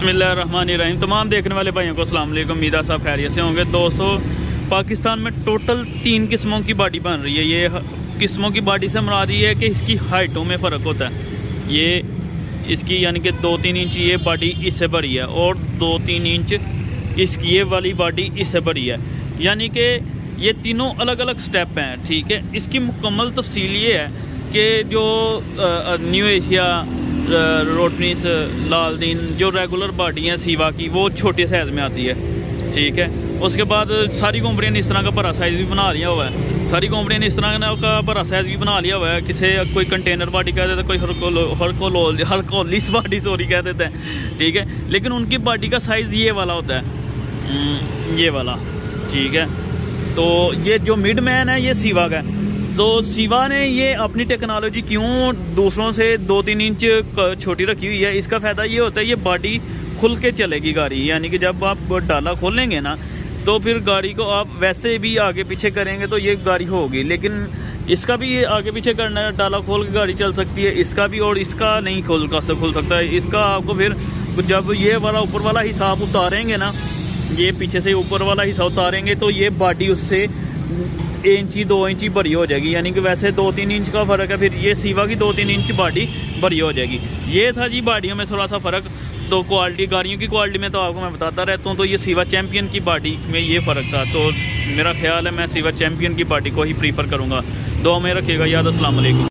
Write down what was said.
बिस्मिल्लाहिर्रहमानिर्रहीम। तमाम देखने वाले भाइयों को अस्सलाम वालेकुम। उम्मीद है सब खैरियत से होंगे। दोस्तों, पाकिस्तान में टोटल 3 किस्मों की बॉडी बन रही है। ये किस्मों की बॉडी से मुराद ये है कि इसकी हाइटों में फ़र्क होता है। ये इसकी यानी कि 2-3 इंच ये बॉडी इससे बड़ी है और 2-3 इंच इसकी ये वाली बॉडी इससे बड़ी है। यानी कि ये तीनों अलग अलग स्टेप हैं। ठीक है, इसकी मुकम्मल तफसील ये है कि जो न्यू एशिया, रोटनीस, लालदीन जो रेगुलर बॉडी हैं सीवा की, वो छोटे साइज़ में आती है। ठीक है, उसके बाद सारी कंपनियों ने इस तरह का बड़ा साइज़ भी बना लिया हुआ है। सारी कंपनियों ने इस तरह का बड़ा साइज़ भी बना लिया हुआ है। किसी कोई कंटेनर बॉडी कह देता है, कोई हरकोलिस बॉडी सॉरी कह देते हैं। ठीक है, लेकिन उनकी बॉडी का साइज़ ये वाला होता है, ये वाला। ठीक है, तो ये जो मिड मैन है ये सीवा का है। तो सीवा ने ये अपनी टेक्नोलॉजी क्यों दूसरों से 2-3 इंच छोटी रखी हुई है, इसका फ़ायदा ये होता है ये बॉडी खुल के चलेगी गाड़ी। यानी कि जब आप डाला खोलेंगे ना, तो फिर गाड़ी को आप वैसे भी आगे पीछे करेंगे तो ये गाड़ी होगी। लेकिन इसका भी आगे पीछे करना है, डाला खोल के गाड़ी चल सकती है इसका भी, और इसका नहीं खुल सकता है। इसका आपको फिर जब ये वाला ऊपर वाला हिस्सा आप उतारेंगे ना, ये पीछे से ऊपर वाला हिस्सा उतारेंगे तो ये बॉडी उससे 1 इंची 2 इंची बड़ी हो जाएगी। यानी कि वैसे 2-3 इंच का फ़र्क है, फिर ये सीवा की 2-3 इंच बॉडी बड़ी हो जाएगी। ये था जी बॉडियों में थोड़ा सा फ़र्क। तो क्वालिटी, गाड़ियों की क्वालिटी में तो आपको मैं बताता रहता हूँ। तो ये सीवा चैम्पियन की बॉडी में ये फ़र्क था। तो मेरा ख्याल है मैं सीवा चैम्पियन की बॉडी को ही प्रीफर करूँगा। दुआ में रखिएगा याद। अस्सलाम वालेकुम।